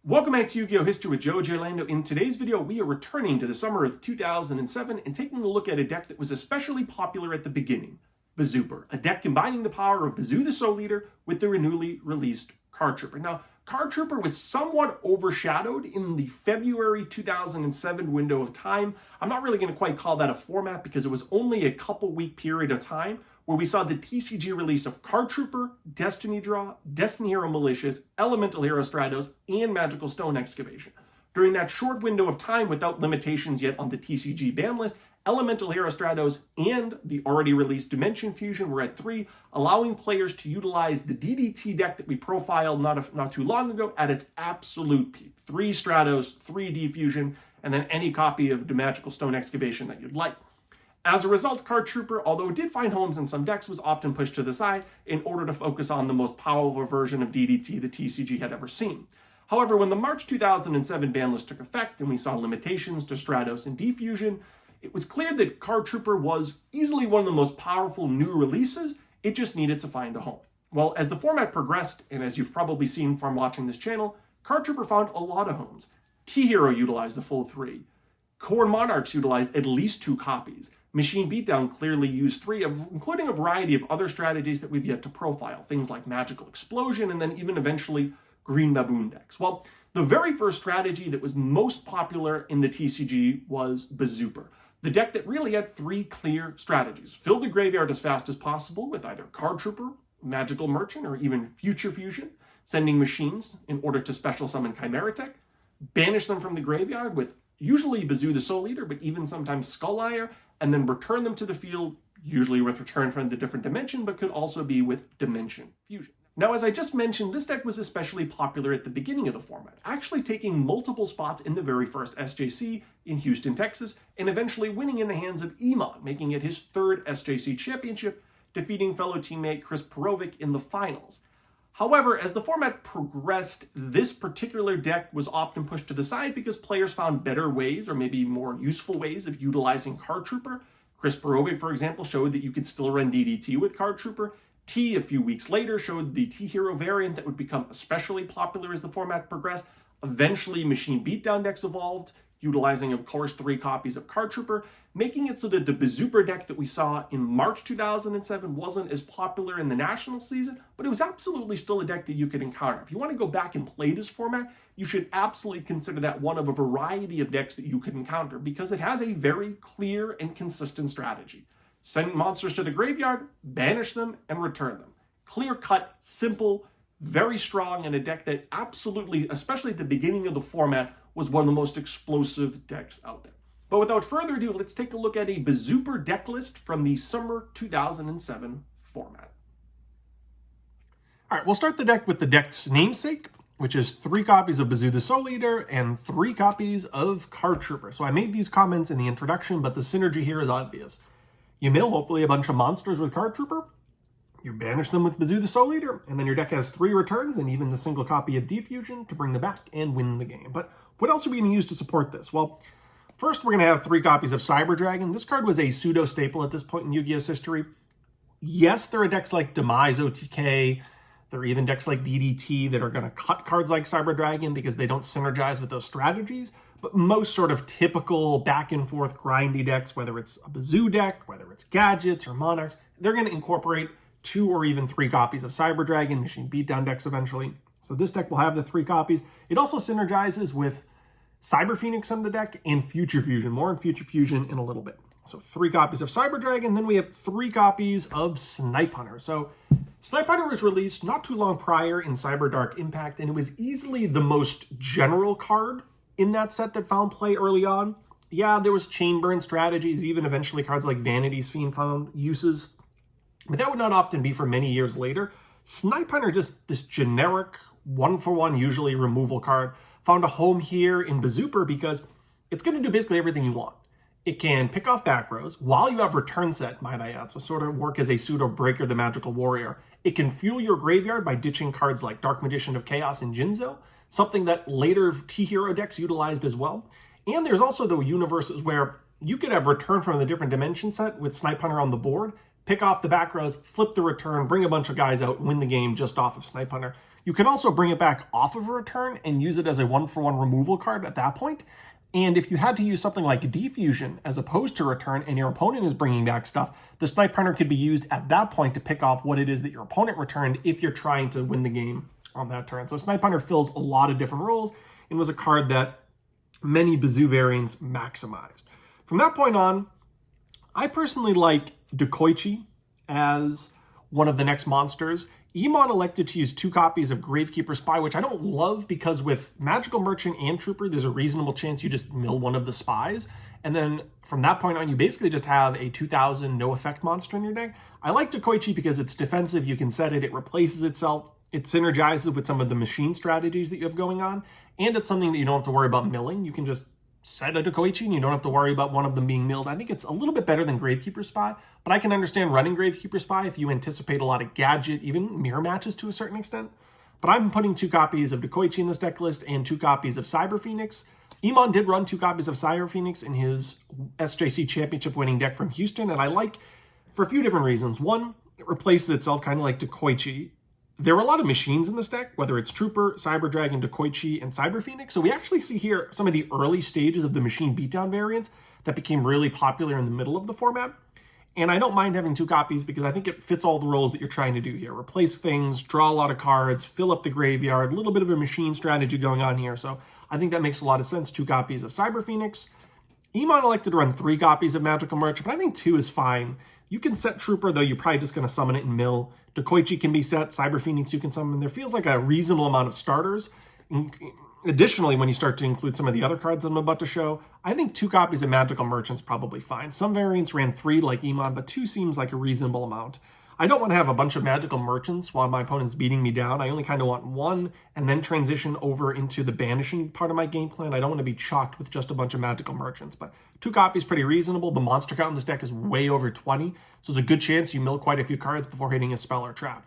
Welcome back to Yu-Gi-Oh! History with Giorlando. In today's video, we are returning to the summer of 2007 and taking a look at a deck that was especially popular at the beginning, Bazooper, a deck combining the power of Bazoo the Soul Eater with the newly released Card Trooper. Now, Card Trooper was somewhat overshadowed in the February 2007 window of time. I'm not really going to quite call that a format because it was only a couple-week period of time where we saw the TCG release of Card Trooper, Destiny Draw, Destiny Hero Militias, Elemental Hero Stratos, and Magical Stone Excavation. During that short window of time without limitations yet on the TCG ban list, Elemental Hero Stratos and the already released Dimension Fusion were at 3, allowing players to utilize the DDT deck that we profiled not too long ago at its absolute peak. 3 Stratos, 3 D-Fusion, and then any copy of the Magical Stone Excavation that you'd like. As a result, Card Trooper, although it did find homes in some decks, was often pushed to the side in order to focus on the most powerful version of DDT the TCG had ever seen. However, when the March 2007 ban list took effect and we saw limitations to Stratos and D-Fusion, it was clear that Card Trooper was easily one of the most powerful new releases. It just needed to find a home. Well, as the format progressed, and as you've probably seen from watching this channel, Card Trooper found a lot of homes. T-Hero utilized the full 3. Core Monarchs utilized at least 2 copies. Machine Beatdown clearly used 3, including a variety of other strategies that we've yet to profile, things like Magical Explosion and then even eventually Green Baboon decks. Well, the very first strategy that was most popular in the TCG was Bazooper, the deck that really had 3 clear strategies. Fill the graveyard as fast as possible with either Card Trooper, Magical Merchant, or even Future Fusion, sending machines in order to special summon Chimera Tech, banish them from the graveyard with usually Bazoo the Soul Eater, but even sometimes Skull Ire, and then return them to the field, usually with return from the different dimension, but could also be with Dimension Fusion. Now, as I just mentioned, this deck was especially popular at the beginning of the format, actually taking multiple spots in the very first SJC in Houston, Texas, and eventually winning in the hands of Emon, making it his 3rd SJC championship, defeating fellow teammate Chris Perovic in the finals. However, as the format progressed, this particular deck was often pushed to the side because players found better ways, or maybe more useful ways, of utilizing Card Trooper. Chris Perovic, for example, showed that you could still run DDT with Card Trooper. T, a few weeks later, showed the T-Hero variant that would become especially popular as the format progressed. Eventually, Machine Beatdown decks evolved, utilizing, of course, 3 copies of Card Trooper, making it so that the Bazooper deck that we saw in March 2007 wasn't as popular in the national season, but it was absolutely still a deck that you could encounter. If you want to go back and play this format, you should absolutely consider that one of a variety of decks that you could encounter because it has a very clear and consistent strategy. Send monsters to the graveyard, banish them, and return them. Clear-cut, simple, very strong, and a deck that absolutely, especially at the beginning of the format, was one of the most explosive decks out there. But without further ado, let's take a look at a Bazooper deck list from the summer 2007 format. All right, we'll start the deck with the deck's namesake, which is 3 copies of Bazoo the Soul Eater and 3 copies of Card Trooper. So I made these comments in the introduction, but the synergy here is obvious. You mill hopefully a bunch of monsters with Card Trooper, you banish them with Bazoo the Soul Eater, and then your deck has 3 returns and even the single copy of D-Fusion to bring them back and win the game. But what else are we going to use to support this? Well, first we're going to have 3 copies of Cyber Dragon. This card was a pseudo-staple at this point in Yu-Gi-Oh's history. Yes, there are decks like Demise OTK, there are even decks like DDT that are going to cut cards like Cyber Dragon because they don't synergize with those strategies. But most sort of typical back-and-forth grindy decks, whether it's a Bazoo deck, whether it's Gadgets or Monarchs, they're going to incorporate 2 or even 3 copies of Cyber Dragon, Machine Beatdown decks eventually. So this deck will have the 3 copies. It also synergizes with Cyber Phoenix on the deck and Future Fusion. More on Future Fusion in a little bit. So 3 copies of Cyber Dragon, then we have 3 copies of Snipe Hunter. So Snipe Hunter was released not too long prior in Cyber Dark Impact, and it was easily the most general card in that set that found play early on. Yeah, there was chain burn strategies, even eventually cards like Vanity's Fiend found uses, but that would not often be for many years later. Snipe Hunter, just this generic 1-for-1 usually removal card, found a home here in Bazooper because it's going to do basically everything you want. It can pick off back rows while you have return set, might I add, so sort of work as a pseudo breaker the Magical Warrior. It can fuel your graveyard by ditching cards like Dark Magician of Chaos and Jinzo, something that later T-Hero decks utilized as well. And there's also the universes where you could have return from the different dimension set with Snipe Hunter on the board, pick off the back rows, flip the return, bring a bunch of guys out, win the game just off of Snipe Hunter. You can also bring it back off of a return and use it as a 1-for-1 removal card at that point. And if you had to use something like Defusion as opposed to return and your opponent is bringing back stuff, the Snipe Hunter could be used at that point to pick off what it is that your opponent returned if you're trying to win the game on that turn. So Snipe Hunter fills a lot of different roles and was a card that many Bazoo variants maximized. From that point on, I personally like Dekoichi as one of the next monsters. Emon elected to use 2 copies of Gravekeeper Spy, which I don't love because with Magical Merchant and Trooper, there's a reasonable chance you just mill one of the spies. And then from that point on, you basically just have a 2000 no effect monster in your deck. I like Dekoichi because it's defensive. You can set it, it replaces itself. It synergizes with some of the machine strategies that you have going on. And it's something that you don't have to worry about milling. You can just set a Dekoichi and you don't have to worry about one of them being milled. I think it's a little bit better than Gravekeeper Spy, but I can understand running Gravekeeper Spy if you anticipate a lot of gadget, even mirror matches to a certain extent. But I'm putting 2 copies of Dekoichi in this deck list and 2 copies of Cyber Phoenix. Emon did run 2 copies of Cyber Phoenix in his SJC championship winning deck from Houston, and I like for a few different reasons. One, it replaces itself kind of like Dekoichi. There were a lot of machines in this deck, whether it's Trooper, Cyber Dragon, Dekoichi, and Cyber Phoenix. So we actually see here some of the early stages of the machine beatdown variants that became really popular in the middle of the format. And I don't mind having 2 copies because I think it fits all the roles that you're trying to do here. Replace things, draw a lot of cards, fill up the graveyard, a little bit of a machine strategy going on here. So I think that makes a lot of sense. 2 copies of Cyber Phoenix. Emon elected to run 3 copies of Magical Merchant, but I think 2 is fine. You can set Trooper, though you're probably just going to summon it in mill. Dekoichi can be set, Cyber Phoenix you can summon. There feels like a reasonable amount of starters. Additionally, when you start to include some of the other cards that I'm about to show, I think 2 copies of Magical Merchant's probably fine. Some variants ran 3 like Emon, but 2 seems like a reasonable amount. I don't want to have a bunch of Magical Merchants while my opponent's beating me down. I only kind of want 1 and then transition over into the banishing part of my game plan. I don't want to be chocked with just a bunch of Magical Merchants, but 2 copies pretty reasonable. The monster count in this deck is way over 20, so there's a good chance you mill quite a few cards before hitting a spell or trap.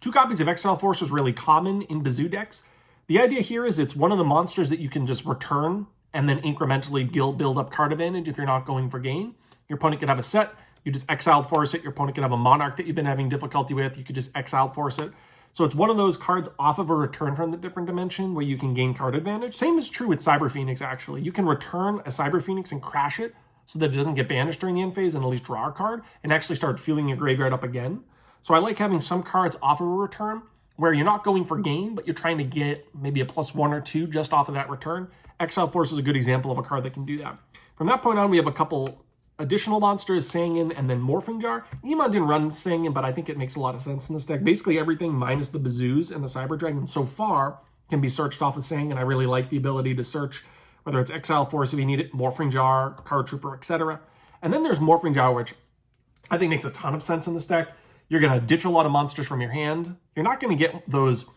2 copies of Exile Force is really common in Bazoo decks. The idea here is it's one of the monsters that you can just return and then incrementally build up card advantage if you're not going for gain. Your opponent could have a set, you just Exile Force it. Your opponent could have a Monarch that you've been having difficulty with, you could just Exile Force it. So it's one of those cards off of a return from the different dimension where you can gain card advantage. Same is true with Cyber Phoenix, actually. You can return a Cyber Phoenix and crash it so that it doesn't get banished during the end phase and at least draw a card and actually start fueling your graveyard up again. So I like having some cards off of a return where you're not going for gain, but you're trying to get maybe a +1 or 2 just off of that return. Exile Force is a good example of a card that can do that. From that point on, we have a couple additional monsters, Sangin and then Morphing Jar. Emon didn't run Sangin, but I think it makes a lot of sense in this deck. Basically everything minus the Bazoos and the Cyber Dragon so far can be searched off of Sangin. I really like the ability to search, whether it's Exile Force if you need it, Morphing Jar, Card Trooper, etc. And then there's Morphing Jar, which I think makes a ton of sense in this deck. You're going to ditch a lot of monsters from your hand. You're not going to get those,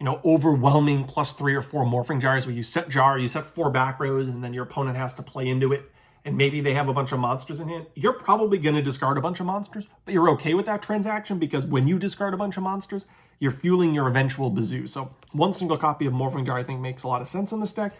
overwhelming +3 or 4 Morphing Jars where you set Jar, you set 4 back rows, and then your opponent has to play into it, and maybe they have a bunch of monsters in hand. You're probably going to discard a bunch of monsters, but you're okay with that transaction because when you discard a bunch of monsters, you're fueling your eventual Bazoo. So 1 single copy of Morphing Jar I think makes a lot of sense in this deck.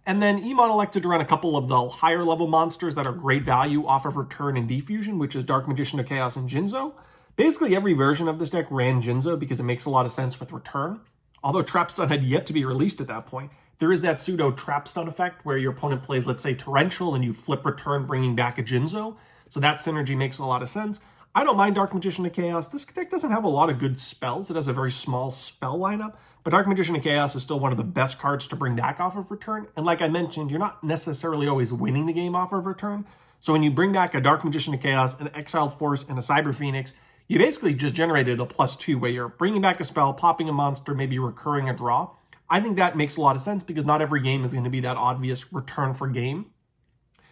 And then Emon elected to run a couple of the higher level monsters that are great value off of return and defusion, which is Dark Magician of Chaos and Jinzo. Basically every version of this deck ran Jinzo because it makes a lot of sense with return. Although Trap Stun had yet to be released at that point, there is that pseudo Trap Stun effect where your opponent plays, let's say, Torrential and you flip return bringing back a Jinzo. So that synergy makes a lot of sense. I don't mind Dark Magician of Chaos. This deck doesn't have a lot of good spells. It has a very small spell lineup, but Dark Magician of Chaos is still one of the best cards to bring back off of return. And like I mentioned, you're not necessarily always winning the game off of return. So when you bring back a Dark Magician of Chaos, an Exiled Force, and a Cyber Phoenix, you basically just generated a +2 where you're bringing back a spell, popping a monster, maybe recurring a draw. I think that makes a lot of sense because not every game is going to be that obvious return for game.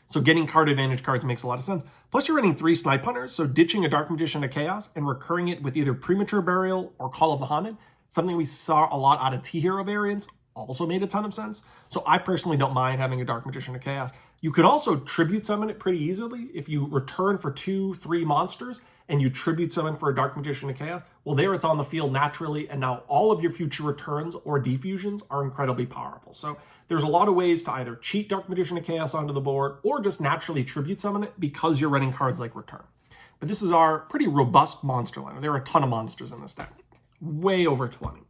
So getting card advantage cards makes a lot of sense. Plus you're running 3 Snipe Hunters, so ditching a Dark Magician of Chaos and recurring it with either Premature Burial or Call of the Haunted, something we saw a lot out of T-Hero variants, also made a ton of sense. So I personally don't mind having a Dark Magician of Chaos. You could also Tribute Summon it pretty easily. If you return for 2-3 monsters and you Tribute Summon for a Dark Magician of Chaos, well, there it's on the field naturally, and now all of your future returns or defusions are incredibly powerful. So there's a lot of ways to either cheat Dark Magician of Chaos onto the board or just naturally Tribute Summon it because you're running cards like Return. But this is our pretty robust monster lineup. There are a ton of monsters in this deck, way over 20.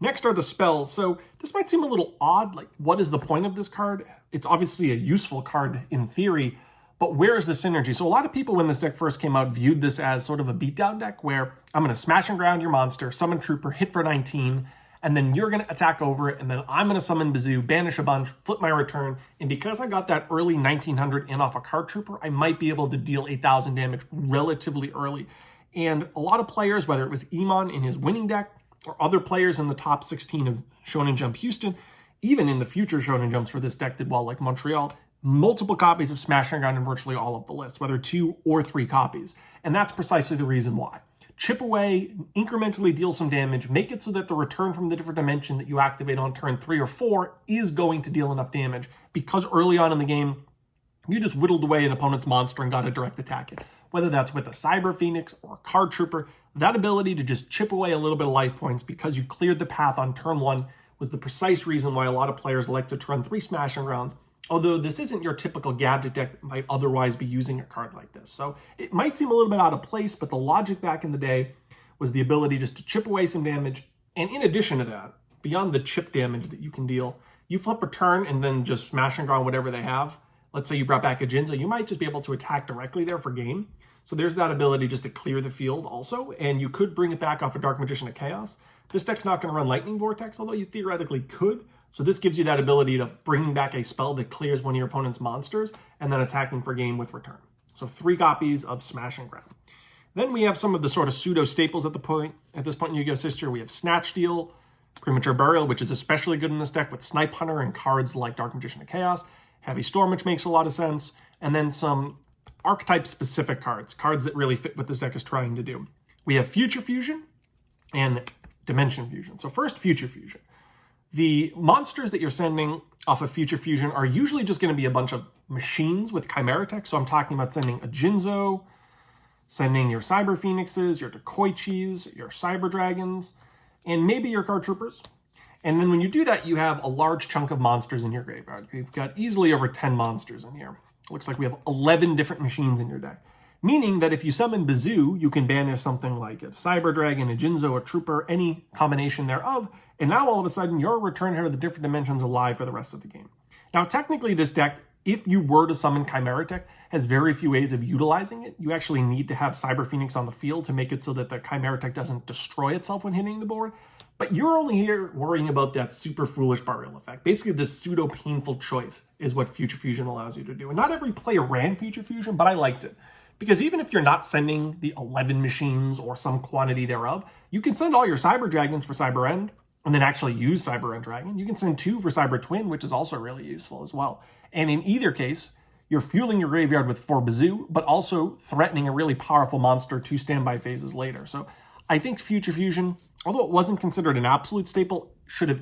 Next are the spells. So this might seem a little odd, like what is the point of this card? It's obviously a useful card in theory, but where is the synergy? So a lot of people when this deck first came out viewed this as sort of a beatdown deck where I'm going to smash and ground your monster, summon Trooper, hit for 19, and then you're going to attack over it, and then I'm going to summon Bazoo, banish a bunch, flip my return, and because I got that early 1900 in off a card Trooper, I might be able to deal 8,000 damage relatively early. And a lot of players, whether it was Emon in his winning deck, or other players in the top 16 of Shonen Jump Houston, even in the future Shonen Jumps for this deck did well, like Montreal, multiple copies of Smash and Ground in virtually all of the lists, whether 2 or 3 copies. And that's precisely the reason why. Chip away, incrementally deal some damage, make it so that the return from the different dimension that you activate on turn 3 or 4 is going to deal enough damage, because early on in the game, you just whittled away an opponent's monster and got to direct attack it. Whether that's with a Cyber Phoenix or a Card Trooper, that ability to just chip away a little bit of life points because you cleared the path on turn 1 was the precise reason why a lot of players like to run 3 Smash and Grounds, although this isn't your typical gadget deck that might otherwise be using a card like this. So it might seem a little bit out of place, but the logic back in the day was the ability just to chip away some damage. And in addition to that, beyond the chip damage that you can deal, you flip a turn and then just Smash and Ground whatever they have. Let's say you brought back a Jinzo, you might just be able to attack directly there for game. So there's that ability just to clear the field also, and you could bring it back off a Dark Magician of Chaos. This deck's not going to run Lightning Vortex, although you theoretically could. So this gives you that ability to bring back a spell that clears one of your opponent's monsters and then attacking for game with return. So 3 copies of Smash and Ground. Then we have some of the sort of pseudo staples at this point in Yu-Gi-Oh! Sister. We have Snatch Steal, Premature Burial, which is especially good in this deck with Snipe Hunter and cards like Dark Magician of Chaos, Heavy Storm, which makes a lot of sense, and then some archetype-specific cards that really fit what this deck is trying to do. We have Future Fusion and Dimension Fusion. So first, Future Fusion. The monsters that you're sending off of Future Fusion are usually just going to be a bunch of machines with Chimera Tech. So I'm talking about sending a Jinzo, sending your Cyber Phoenixes, your Dekoichis, your Cyber Dragons, and maybe your Card Troopers. And then when you do that, you have a large chunk of monsters in your graveyard. You've got easily over 10 monsters in here. Looks like we have 11 different machines in your deck. Meaning that if you summon Bazoo, you can banish something like a Cyber Dragon, a Jinzo, a Trooper, any combination thereof, and now all of a sudden your return here to the different dimensions alive for the rest of the game. Now technically this deck, if you were to summon Chimera Tech, has very few ways of utilizing it. You actually need to have Cyber Phoenix on the field to make it so that the Chimera Tech doesn't destroy itself when hitting the board. But you're only here worrying about that super foolish burial effect. Basically, this pseudo-painful choice is what Future Fusion allows you to do. And not every player ran Future Fusion, but I liked it. Because even if you're not sending the 11 machines or some quantity thereof, you can send all your Cyber Dragons for Cyber End, and then actually use Cyber End Dragon. You can send 2 for Cyber Twin, which is also really useful as well. And in either case, you're fueling your graveyard with 4 Bazoo, but also threatening a really powerful monster 2 standby phases later. So I think Future Fusion, although it wasn't considered an absolute staple, should have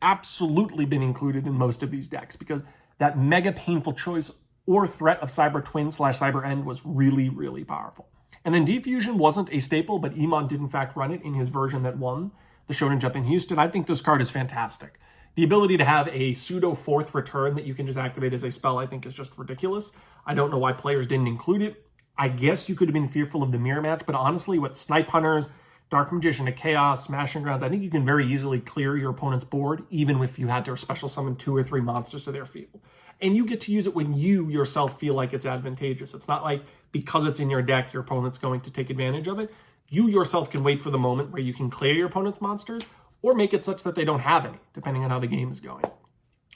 absolutely been included in most of these decks because that mega painful choice or threat of Cyber Twin / Cyber End was really, really powerful. And then Defusion wasn't a staple, but Emon did in fact run it in his version that won the Shonen Jump in Houston. I think this card is fantastic. The ability to have a pseudo 4th return that you can just activate as a spell, I think is just ridiculous. I don't know why players didn't include it. I guess you could have been fearful of the mirror match, but honestly, with Snipe Hunters, Dark Magician of Chaos, Smash and Grounds, I think you can very easily clear your opponent's board, even if you had to special summon 2 or 3 monsters to their field. And you get to use it when you yourself feel like it's advantageous. It's not like because it's in your deck, your opponent's going to take advantage of it. You yourself can wait for the moment where you can clear your opponent's monsters or make it such that they don't have any, depending on how the game is going.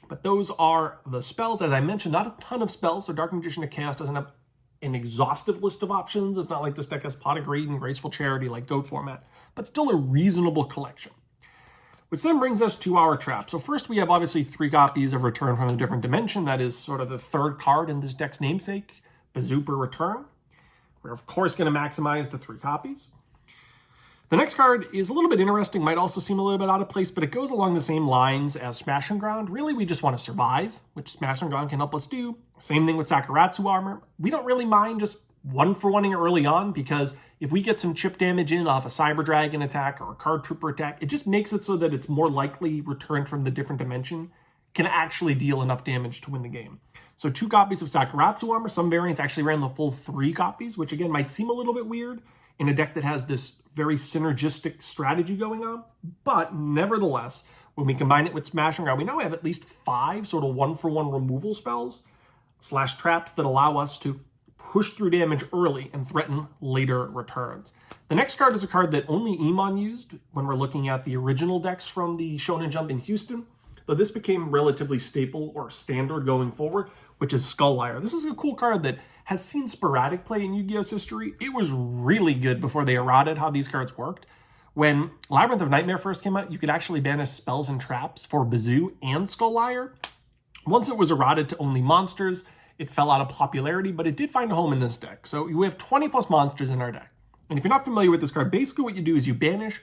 But those are the spells. As I mentioned, not a ton of spells, so Dark Magician of Chaos doesn't have an exhaustive list of options. It's not like this deck has Pot of Greed and Graceful Charity like GOAT format, but still a reasonable collection. Which then brings us to our trap. So first we have obviously 3 copies of Return from a Different Dimension. That is sort of the 3rd card in this deck's namesake, Bazooper Return. We're of course going to maximize the 3 copies. The next card is a little bit interesting, might also seem a little bit out of place, but it goes along the same lines as Smash and Ground. Really, we just want to survive, which Smash and Ground can help us do. Same thing with Sakuratsu Armor. We don't really mind just 1-for-1ing early on, because if we get some chip damage in off a Cyber Dragon attack or a Card Trooper attack, it just makes it so that it's more likely Return from the Different Dimension can actually deal enough damage to win the game. So 2 copies of Sakuratsu Armor. Some variants actually ran the full 3 copies, which again might seem a little bit weird. in a deck that has this very synergistic strategy going on. But nevertheless, when we combine it with Smashing Ground, we now have at least 5 sort of one-for-one removal spells / traps that allow us to push through damage early and threaten later returns. The next card is a card that only Emon used when we're looking at the original decks from the Shonen Jump in Houston, though this became relatively staple or standard going forward, which is Skull Liar. This is a cool card that has seen sporadic play in Yu-Gi-Oh's history. It was really good before they errated how these cards worked. When Labyrinth of Nightmare first came out, you could actually banish spells and traps for Bazoo and Skull Liar. Once it was errated to only monsters, it fell out of popularity, but it did find a home in this deck. So we have 20 plus monsters in our deck. And if you're not familiar with this card, basically what you do is you banish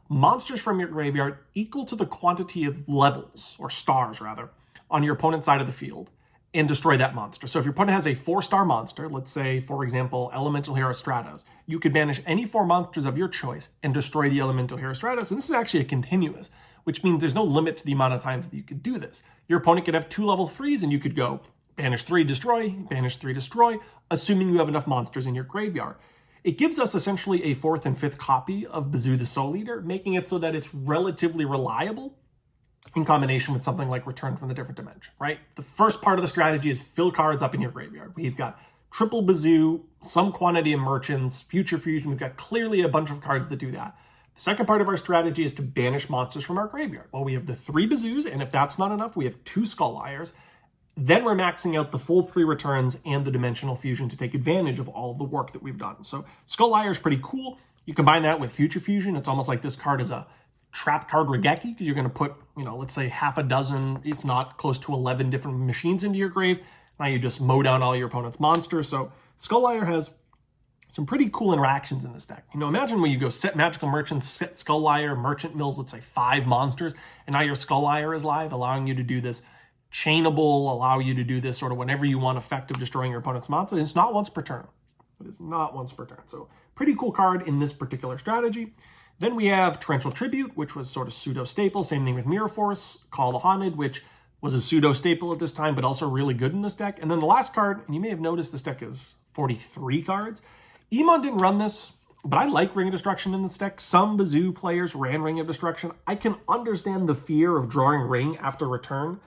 monsters from your graveyard equal to the quantity of levels, or stars rather, on your opponent's side of the field, and destroy that monster. So if your opponent has a 4-star monster, let's say, for example, Elemental Hero Stratos, you could banish any 4 monsters of your choice and destroy the Elemental Hero Stratos. And this is actually a continuous, which means there's no limit to the amount of times that you could do this. Your opponent could have 2 level 3s, and you could go banish 3, destroy, banish 3, destroy, assuming you have enough monsters in your graveyard. It gives us essentially a 4th and 5th copy of Bazoo the Soul Eater, making it so that it's relatively reliable in combination with something like Return from the Different Dimension, right? The first part of the strategy is fill cards up in your graveyard. We've got triple Bazoo, some quantity of merchants, Future Fusion. We've got clearly a bunch of cards that do that. The second part of our strategy is to banish monsters from our graveyard. Well, we have the 3 Bazoos, and if that's not enough, we have 2 Skull Liars. Then we're maxing out the full 3 returns and the Dimensional Fusion to take advantage of all the work that we've done. So Skull Liar is pretty cool. You combine that with Future Fusion, it's almost like this card is a trap card Regeki, because you're going to put, let's say half a dozen, if not close to 11 different machines into your grave. Now you just mow down all your opponent's monsters. So Skull Liar has some pretty cool interactions in this deck. Imagine when you go set Magical Merchants, set Skull Liar, Merchant Mills, let's say 5 monsters, and now your Skull Liar is live, allowing you to do this chainable, allow you to do this sort of whenever you want effect of destroying your opponent's monster. It's not once per turn. It is not once per turn. So pretty cool card in this particular strategy. Then we have Torrential Tribute, which was sort of pseudo-staple. Same thing with Mirror Force. Call the Haunted, which was a pseudo-staple at this time, but also really good in this deck. And then the last card, and you may have noticed this deck is 43 cards. Emon didn't run this, but I like Ring of Destruction in this deck. Some Bazoo players ran Ring of Destruction. I can understand the fear of drawing Ring after return,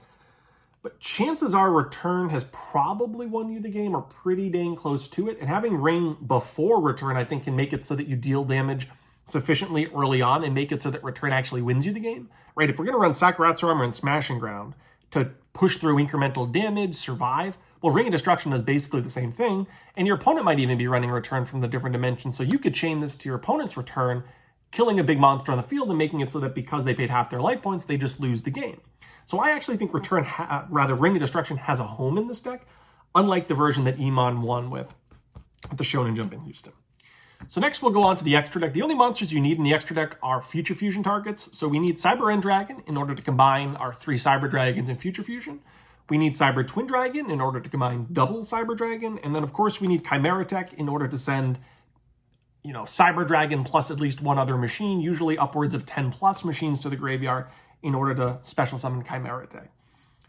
but chances are Return has probably won you the game or pretty dang close to it. And having Ring before Return, I think, can make it so that you deal damage sufficiently early on and make it so that Return actually wins you the game, right? If we're going to run Sakuratsu Armor and Smashing Ground to push through incremental damage, survive, well, Ring of Destruction does basically the same thing, and your opponent might even be running Return from the Different Dimension, so you could chain this to your opponent's Return, killing a big monster on the field and making it so that because they paid half their life points, they just lose the game. So I actually think Ring of Destruction has a home in this deck, unlike the version that Emon won with the Shonen Jump in Houston. So next we'll go on to the extra deck. The only monsters you need in the extra deck are Future Fusion targets. So we need Cyber End Dragon in order to combine our 3 Cyber Dragons in Future Fusion. We need Cyber Twin Dragon in order to combine double Cyber Dragon. And then of course we need Chimera Tech in order to send, Cyber Dragon plus at least one other machine, usually upwards of 10 plus machines to the graveyard in order to special summon Chimera Tech.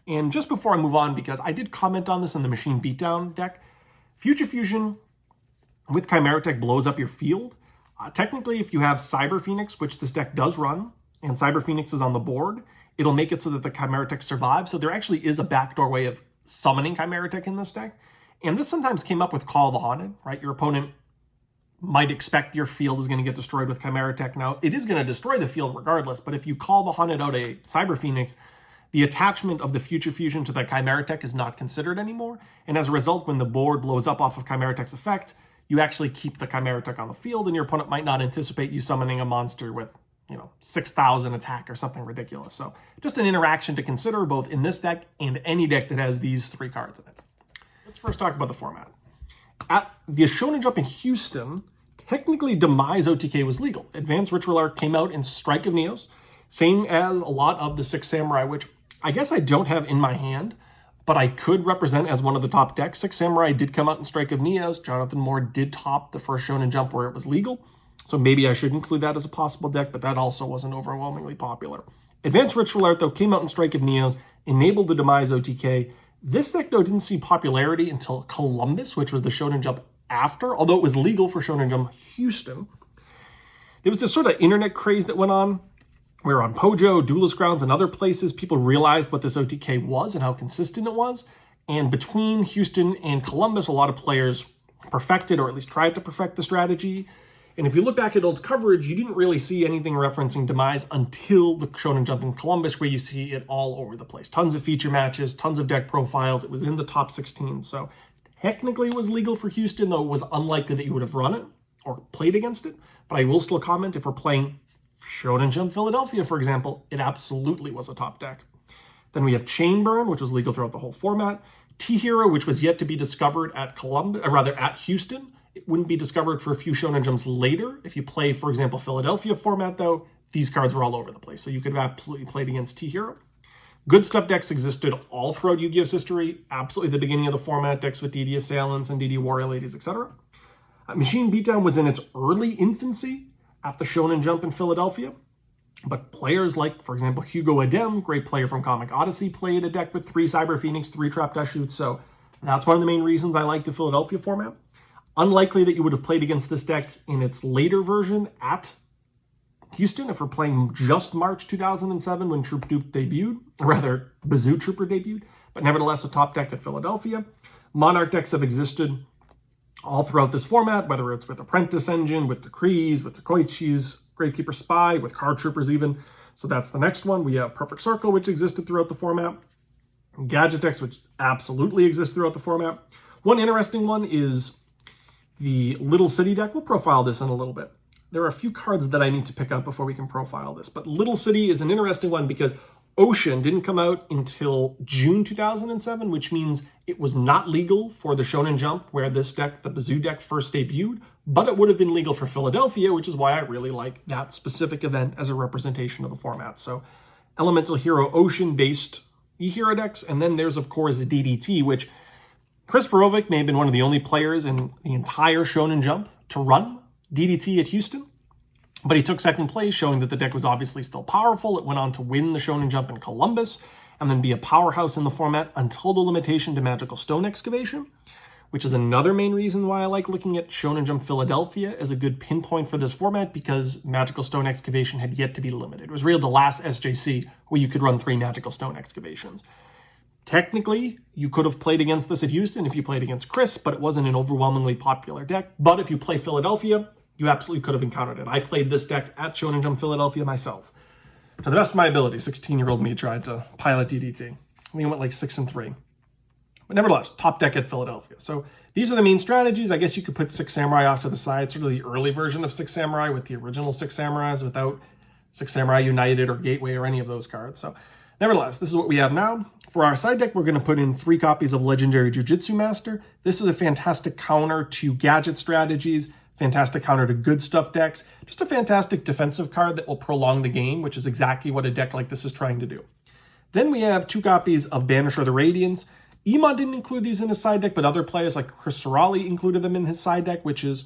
And just before I move on, because I did comment on this in the Machine Beatdown deck, Future Fusion with Chimera Tech blows up your field. Technically, if you have Cyber Phoenix, which this deck does run, and Cyber Phoenix is on the board, it'll make it so that the Chimera Tech survives. So there actually is a backdoor way of summoning Chimera Tech in this deck. And this sometimes came up with Call the Haunted, right? Your opponent might expect your field is going to get destroyed with Chimera Tech. Now, it is going to destroy the field regardless, but if you Call the Haunted out a Cyber Phoenix, the attachment of the Future Fusion to the Chimera Tech is not considered anymore. And as a result, when the board blows up off of Chimera Tech's effect, you actually keep the Chimera Tech on the field, and your opponent might not anticipate you summoning a monster with, 6,000 attack or something ridiculous. So just an interaction to consider both in this deck and any deck that has these 3 cards in it. Let's first talk about the format. At the Shonen Jump in Houston, technically Demise OTK was legal. Advanced Ritual Art came out in Strike of Neos, same as a lot of the 6 Samurai, which I guess I don't have in my hand, but I could represent as one of the top decks. 6 Samurai did come out in Strike of Neos. Jonathan Moore did top the first Shonen Jump where it was legal, so maybe I should include that as a possible deck, but that also wasn't overwhelmingly popular. Advanced Ritual Art, though, came out in Strike of Neos, enabled the Demise OTK. This deck, though, didn't see popularity until Columbus, which was the Shonen Jump after, although it was legal for Shonen Jump Houston. There was this sort of internet craze that went on, where on Pojo, Duelist Grounds, and other places, people realized what this OTK was and how consistent it was. And between Houston and Columbus, a lot of players perfected, or at least tried to perfect, the strategy. And if you look back at old coverage, you didn't really see anything referencing Demise until the Shonen Jump in Columbus, where you see it all over the place. Tons of feature matches, tons of deck profiles. It was in the top 16. So technically it was legal for Houston, though it was unlikely that you would have run it or played against it. But I will still comment, if we're playing Shonen Jump Philadelphia, for example, it absolutely was a top deck. Then we have Chain Burn, which was legal throughout the whole format. T-Hero, which was yet to be discovered at at Houston. It wouldn't be discovered for a few Shonen Jumps later. If you play, for example, Philadelphia format, though, these cards were all over the place. So you could have absolutely played against T-Hero. Good stuff decks existed all throughout Yu-Gi-Oh's history. Absolutely the beginning of the format, decks with DD Assailants and DD Warrior Ladies, etc. Machine Beatdown was in its early infancy at the Shonen Jump in Philadelphia. But players like, for example, Hugo Adem, great player from Comic Odyssey, played a deck with 3 Cyber Phoenix, 3 Trap Dash Shoots. So that's one of the main reasons I like the Philadelphia format. Unlikely that you would have played against this deck in its later version at Houston if we're playing just March 2007 when Troop Dupe debuted, or rather Bazoo Trooper debuted, but nevertheless a top deck at Philadelphia. Monarch decks have existed all throughout this format, whether it's with Apprentice Engine, with the Krees, with the Koichis, Gravekeeper Spy, with Card Troopers even. So that's the next one. We have Perfect Circle, which existed throughout the format. Gadget decks, which absolutely exist throughout the format. One interesting one is the Little City deck. We'll profile this in a little bit. There are a few cards that I need to pick up before we can profile this, but Little City is an interesting one because Ocean didn't come out until June 2007, which means it was not legal for the Shonen Jump where this deck, the Bazoo deck, first debuted, but it would have been legal for Philadelphia, which is why I really like that specific event as a representation of the format. So Elemental Hero Ocean-based E-Hero decks, and then there's, of course, DDT, which Chris Borovic may have been one of the only players in the entire Shonen Jump to run DDT at Houston, but he took second place, showing that the deck was obviously still powerful. It went on to win the Shonen Jump in Columbus, and then be a powerhouse in the format until the limitation to Magical Stone Excavation, which is another main reason why I like looking at Shonen Jump Philadelphia as a good pinpoint for this format, because Magical Stone Excavation had yet to be limited. It was really the last SJC where you could run 3 Magical Stone Excavations. Technically, you could have played against this at Houston if you played against Chris, but it wasn't an overwhelmingly popular deck. But if you play Philadelphia, you absolutely could have encountered it. I played this deck at Shonen Jump Philadelphia myself. To the best of my ability, 16-year-old me tried to pilot DDT. I think it went like 6-3. But nevertheless, top deck at Philadelphia. So these are the main strategies. I guess you could put 6 Samurai off to the side, sort of the early version of 6 Samurai with the original 6 Samurais without 6 Samurai United or Gateway or any of those cards. So nevertheless, this is what we have now. For our side deck, we're going to put in 3 copies of Legendary Jiu-Jitsu Master. This is a fantastic counter to gadget strategies, fantastic counter to good stuff decks, just a fantastic defensive card that will prolong the game, which is exactly what a deck like this is trying to do. Then we have 2 copies of Banisher the Radiance. Iman didn't include these in his side deck, but other players like Chris Sorali included them in his side deck, which is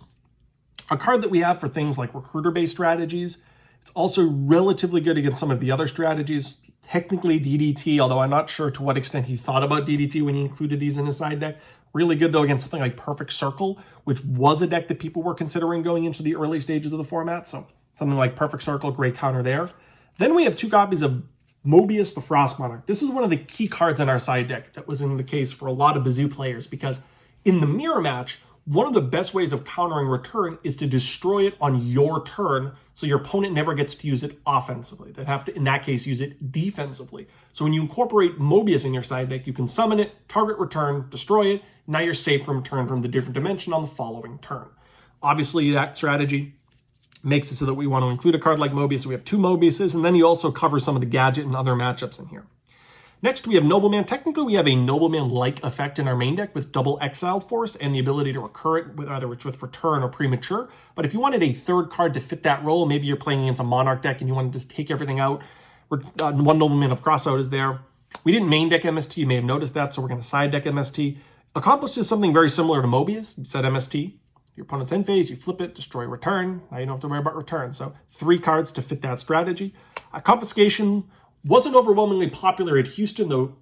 a card that we have for things like recruiter-based strategies. It's also relatively good against some of the other strategies. Technically DDT, although I'm not sure to what extent he thought about DDT when he included these in his side deck. Really good, though, against something like Perfect Circle, which was a deck that people were considering going into the early stages of the format. So something like Perfect Circle, great counter there. Then we have 2 copies of Mobius the Frost Monarch. This is one of the key cards in our side deck that was in the case for a lot of Bazoo players, because in the mirror match, one of the best ways of countering return is to destroy it on your turn, so your opponent never gets to use it offensively. They'd have to, in that case, use it defensively. So when you incorporate Mobius in your side deck, you can summon it, target return, destroy it. Now you're safe from return from the different dimension on the following turn. Obviously, that strategy makes it so that we want to include a card like Mobius. So we have 2 Mobiuses, and then you also cover some of the gadget and other matchups in here. Next, we have Nobleman. Technically, we have a Nobleman-like effect in our main deck with double Exiled Force and the ability to recur it, with either with return or premature. But if you wanted a 3rd card to fit that role, maybe you're playing against a Monarch deck and you want to just take everything out, 1 Nobleman of Crossout is there. We didn't main deck MST, you may have noticed that, so we're going to side deck MST. Accomplishes something very similar to Mobius. You set MST, your opponent's end phase, you flip it, destroy return. Now you don't have to worry about return. So 3 cards to fit that strategy. Confiscation wasn't overwhelmingly popular at Houston, though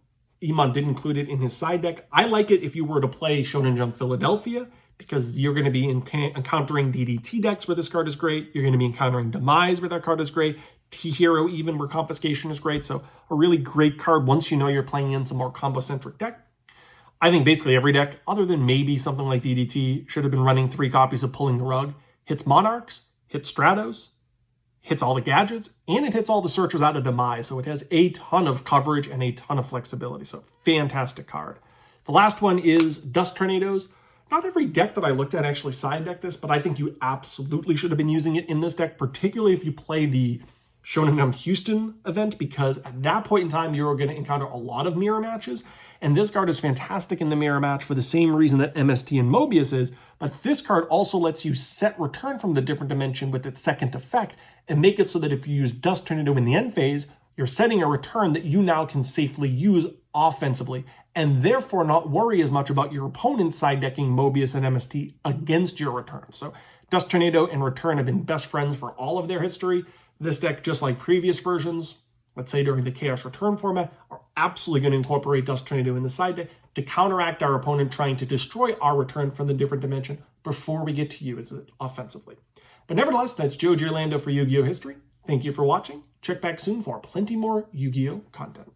Iman did include it in his side deck. I like it if you were to play Shonen Jump Philadelphia, because you're going to be encountering DDT decks where this card is great. You're going to be encountering Demise where that card is great. T-Hero even where Confiscation is great. So a really great card once you know you're playing in some more combo-centric deck. I think basically every deck, other than maybe something like DDT, should have been running 3 copies of Pulling the Rug. Hits Monarchs, hits Stratos, hits all the gadgets, and it hits all the searchers out of Demise. So it has a ton of coverage and a ton of flexibility. So fantastic card. The last one is Dust Tornadoes. Not every deck that I looked at actually side decked this, but I think you absolutely should have been using it in this deck, particularly if you play the Shonen Jump Houston event, because at that point in time, you're going to encounter a lot of mirror matches. And this card is fantastic in the mirror match for the same reason that MST and Mobius is, but this card also lets you set return from the different dimension with its second effect and make it so that if you use Dust Tornado in the end phase, you're setting a return that you now can safely use offensively and therefore not worry as much about your opponent side decking Mobius and MST against your return. So Dust Tornado and Return have been best friends for all of their history. This deck, just like previous versions, let's say during the Chaos Return format, are absolutely going to incorporate Dust Tornado in the side deck to counteract our opponent trying to destroy our return from the different dimension before we get to use it offensively. But nevertheless, that's Joe Giorlando for Yu-Gi-Oh! History. Thank you for watching. Check back soon for plenty more Yu-Gi-Oh! content.